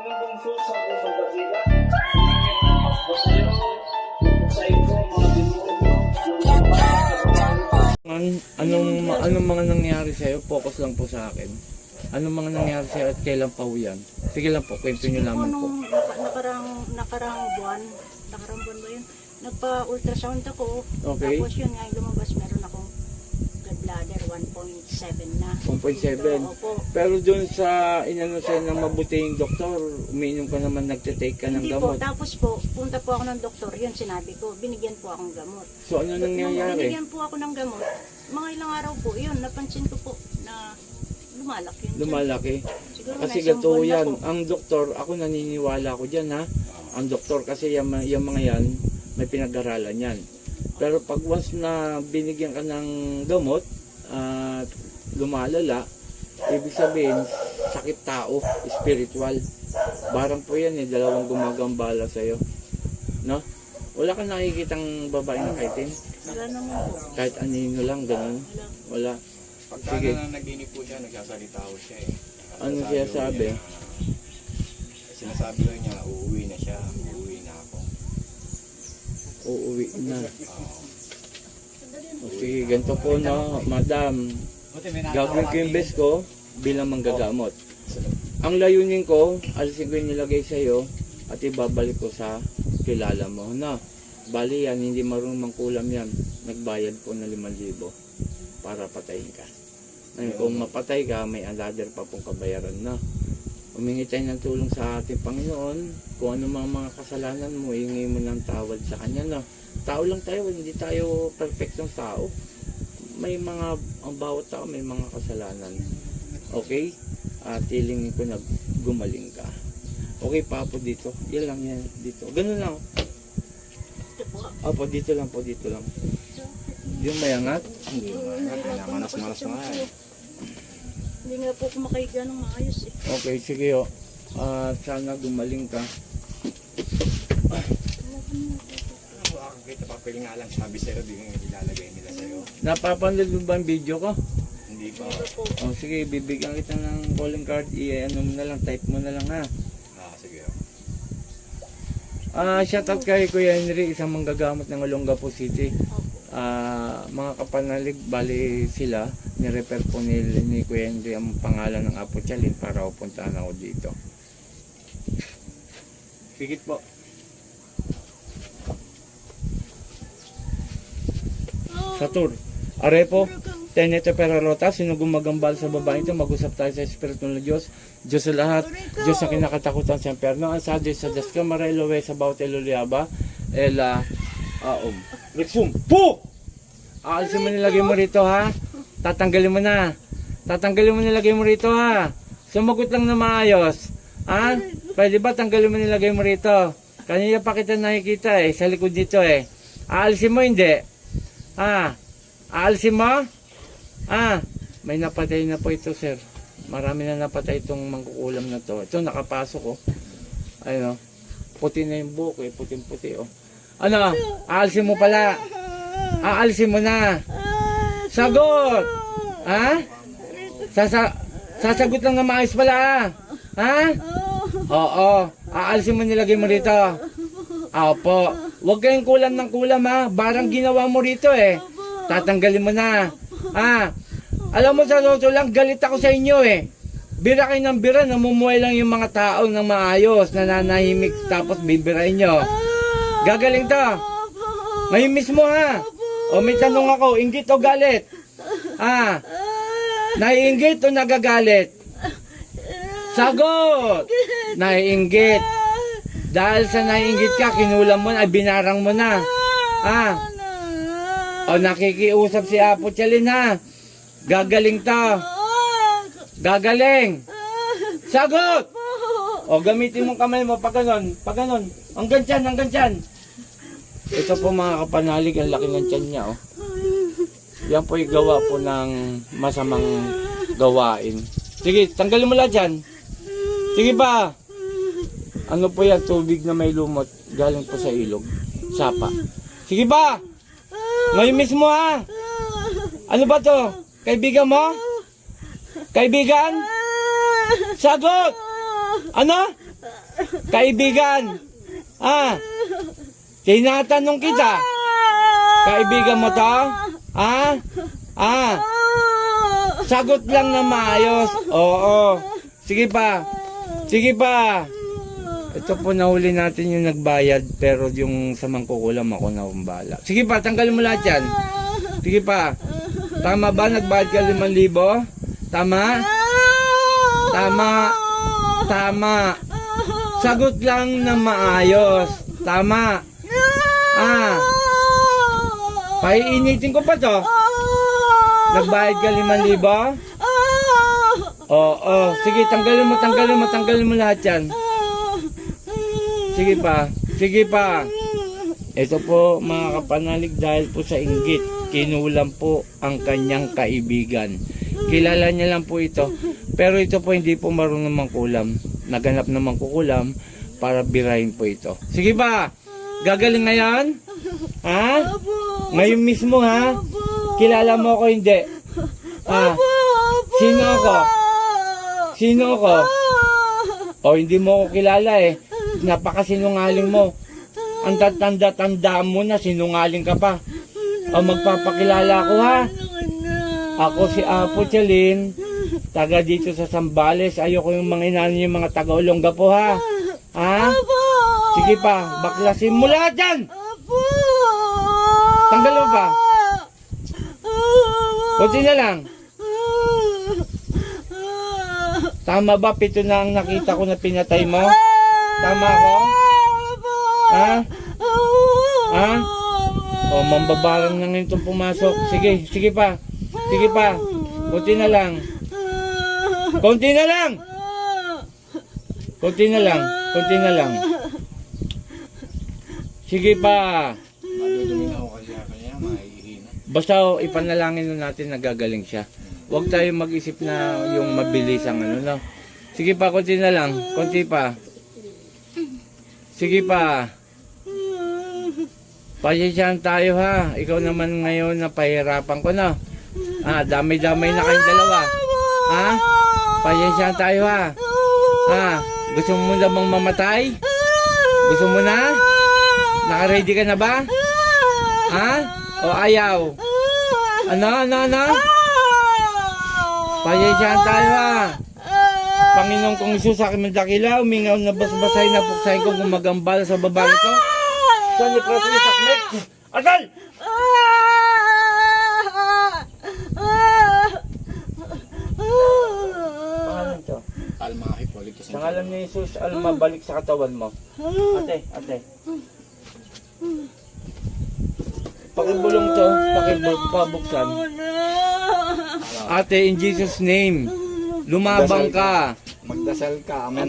aming bungso sa pusong Batila. Basta yun, sa ito, mga demonyo, Anong mga nangyari sa'yo? Focus lang po sa akin. Anong mga nangyari sa'yo at kailan pa ho yan? Sige lang po, kwento nyo lamang po. Nung nakarang buwan ba yun? Nagpa-ultrasound ako. Okay. Tapos yun nga, lumabas meron akong gallbladder 1.7 na. 1.7. Opo. Pero dun sa inano sa'yo ng mabuting doktor, umiinom ka naman, nagtitake ka ng Hindi po, gamot. tapos po, punta po ako ng doktor, yun sinabi ko, binigyan po akong gamot. So ano Nung nangyayari? binigyan po ako ng gamot, mga ilang araw po, yun, napansin ko po na lumalaki yun. Lumalaki. Siguro Kasi na isang gato buwan na yan. po. Ang doktor, ako naniniwala ko dyan ha. Ang doktor kasi yung mga yan, may pinag-aralan yan. Pero pag once na binigyan ka ng gamot, at lumalala, ibig sabihin, sakit tao, spiritual. Barang po yan dalawang gumagambala sa'yo. No? Wala kang nakikitang babae na kaitin? Wala naman po. Kahit anino lang, ganun? Wala. Wala. Pagka Sige. naginig po siya, nagsasalita ho siya eh. Ano siya sabi? Sinasabi ko niya, uuwi na siya, uuwi na ako. Uuwi na. O sige, ganito po no, madam. Gagawin ko yung best ko bilang manggagamot. Ang layunin ko, alisin ko yung nilagay sa'yo at ibabalik ko sa kilala mo. Na, bali yan, hindi marunong mangkulam yan. Nagbayad po na 5,000 para patayin ka. Ngayon, kung mapatay ka, may another pa pong kabayaran na. Humingi tayo ng tulong sa ating Panginoon. Kung ano mga kasalanan mo, hingi mo ng tawad sa Kanya. No? Tao lang tayo, hindi tayo perfectong tao. Ang bawat tao may mga kasalanan. Okay? At hilingin ko na gumaling ka. Okay pa po dito. Yan lang yan dito. Ganun lang. Ito po. Opo, dito lang po, dito lang. Yung mayangat. Hindi naman, manas-manas na nga eh. Hindi nga po ako makahiga ng maayos eh. Okay, sige o. Sana gumaling ka. Kita papel nga lang, sabi sa'yo, di nga ilalagay nila sa'yo. Napapanood mo ba ang video ko? Hindi pa. O sige, bibigyan kita ng calling card. I-ano mo na lang, type mo na lang ha. Sige. Shoutout kay Kuya Henry, isang manggagamot ng Olongapo City. Mga kapanalig, bali sila, ni-refer po ni Kuya Henry ang pangalan ng Apo Chalin para upuntahan ako dito. Pigit po. Sa tour. Arepo, Tenete Perarota, sino gumagambal sa babae ito, mag-usap tayo sa Espiritu ng Diyos. Diyos sa lahat, Diyos sa kinakatakutan sa impyerno, ang sa Diyos sa Diyos ka, Marelowe sa bawat eluliaba, Rexum, po! Aalisin mo nilagay mo rito ha, tatanggalin mo na, nilagay mo rito ha, sumagot lang na maayos, ha? Pwede ba tanggalin mo nilagay mo rito? Kanina pa kita nakikita eh, sa likod dito eh. Aalisin mo hindi? Aalisin mo? May napatay na po ito sir. Marami na napatay itong mangkukulam na to. Ito nakapasok oh. Ayun oh. Puti na yung buhok eh. Puting-puti oh. Ano? Aalisin mo pala. Aalisin mo na. Sagot! Ha? Sasagot lang na maayos pala ha? Oo. Aalisin mo nilagay mo rito. Opo. Huwag kayong kulam ng kulam ha. Barang ginawa mo rito eh. Tatanggalin mo na. Alam mo sa totoo lang, galit ako sa inyo eh. Bira kayo ng bira, namumuhay lang yung mga tao ng maayos, nananahimik tapos bibirain nyo. Gagaling to. Ngayon mismo ha. O may tanong ako, inggit o galit? Naiinggit o nagagalit? Sagot! Naiinggit. Dahil sa naiinggit ka, kinulam mo na, binarang mo na. O nakikiusap si Apo Chalin ha. Gagaling to. Gagaling. Sagot! O gamitin mong kamay mo pag ganon. Hanggang tiyan. Ito po mga kapanalig, ang laki ng tiyan niya oh. Yan po yung gawa po ng masamang gawain. Sige, tanggalin mo lang dyan. Sige ba? Ano po yan? Tubig na may lumot. Galing po sa ilog. Sapa. Sige ba? Ngayon mismo ha? Ano ba to? Kaibigan mo? Kaibigan? Sagot! Ano? Kaibigan! Ah! Tinatanong kita. Kaibigan mo to? Ah? Ah? Sagot lang na maayos. Oo. Sige pa. Sige pa. Ito po nahuli natin yung nagbayad pero yung sa mangkukulam ako na umbala. Sige pa, tanggalin mo lahat yan. Sige pa. Tama ba? Nagbayad ka 5,000? Tama? Tama. Tama. Sagot lang na maayos. Tama. Ah. Paiinitin ko pa to. Nagbayad ka 5,000? Oo. Sige, tanggalin mo lahat yan. Sige pa. Sige pa. Ito po mga kapanalig dahil po sa inggit. Kinulam po ang kanyang kaibigan. Kilala niya lang po ito. Pero ito po hindi po marunong mangkulam. Naganap na mangkukulam para birahin po ito. Sige pa. Gagaling ngayon? Ha? Ngayon mismo ha? Kilala mo ako hindi? Ha? Sino ako? Sino ako? O hindi mo ako kilala eh. Napakasinungaling mo. Ang tatanda-tanda mo na sinungaling ka pa. O magpapakilala ako ha. Ako si Apo Chalin, taga dito sa Sambales. Ayoko yung mga inanin yung mga taga-Olongga po ha. Ha? Sige pa, baklasin mo lahat yan! Tanggal mo pa. Kunti na lang. Tama ba 7 na ang nakita ko na pinatay mo? Tama ako? Ha? Ha? O, mambabarang na ngayon itong pumasok. Sige, sige pa. Sige pa. Kunti na lang. Kunti na lang. Kunti na lang. Kunti na lang. Sige pa. Madudumi na ako kanya, mahihina. Basta ipanalangin na natin na gagaling siya. Huwag tayo mag-isip na yung mabilis ang ano, no? Sige pa, kunti na lang. Kunti pa. Sige pa. Pasensyahan tayo ha. Ikaw naman ngayon na pahirapan ko na. Ah, damay-damay na kayong dalawa. Ha? Pasensyahan tayo ha. Ha? Gusto mo na bang mamatay? Gusto mo na? Naka-ready ka na ba? Ha? O ayaw? Ano? Pasensyahan tayo ha. Panginoon kong Isus, sa aking dakila, umingaw na basbasay na puksahin ko gumagambala sa babae ko. Saan ni Prof. Isakmek? Asal! Pangalan to? Alma Hipolito Sa ngalan ni Jesus, Alma, balik sa katawan mo. Ate. Pakibulong to, pabuksan. Ate, in Jesus' name, lumabang ka. Magdasal ka, ama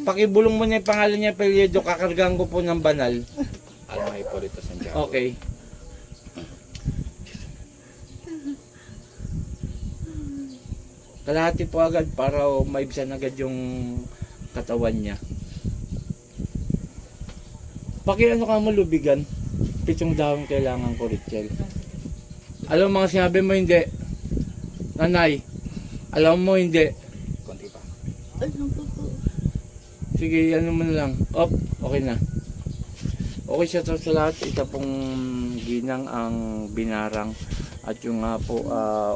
Pakibulong mo na yung pangalan niya, Peliedo, kakargaan ko po ng banal. Alma Hipolito Santiago. Okay. Kalahati po agad para maibsan agad yung katawan niya. Ano ka mo lubigan? 7 dahon kailangan ko, Richel. Alam mo mga sinabi mo hindi. Nanay, alam mo hindi. Konti pa. Sige, ano mo na lang. Okay na. Okay siya sa lahat. Ito pong ginang ang binarang. At yung nga po,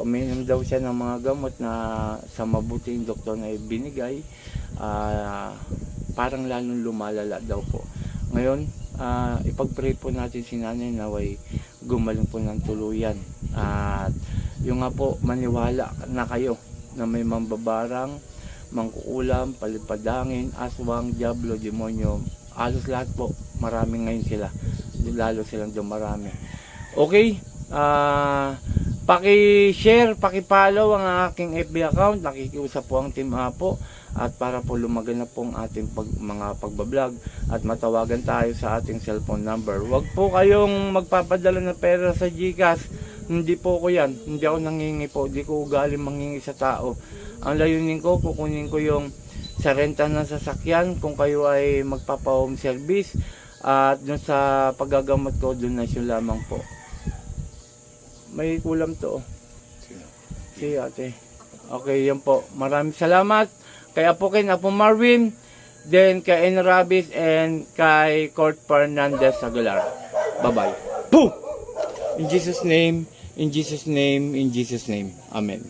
uminom daw siya ng mga gamot na sa mabuting doktor na ibinigay. Parang lalong lumalala daw po. Ngayon, ipag-pray po natin si nanay na way gumaling po ng tuluyan. At yung nga po, maniwala na kayo na may mambabarang, mangkukulam, palipadangin, aswang, diablo, demonyo. Alos lahat po, maraming ngayon sila. Lalo silang dumarami. Okay? Paki-share, paki-follow ang aking FB account. Nakikiusap po ang Team Apo. At para po lumagan na po ang ating mga pagbablog at matawagan tayo sa ating cellphone number. Huwag po kayong magpapadala ng pera sa GCash. Hindi po ko yan. Hindi ako nangingi po. Hindi ko ugali mangingi sa tao. Ang layunin ko, kukunin ko yung sa renta ng sasakyan kung kayo ay magpapa-home service. At dun sa paggagamot ko, donasyon lamang po. May kulam to. Si ate. Okay, yan po. Maraming salamat. Kaya po kay Apo Marvin, then kay Enrabis and kay Court Fernandez Aguilar. Bye-bye. Boom! In Jesus' name, in Jesus' name, in Jesus' name. Amen.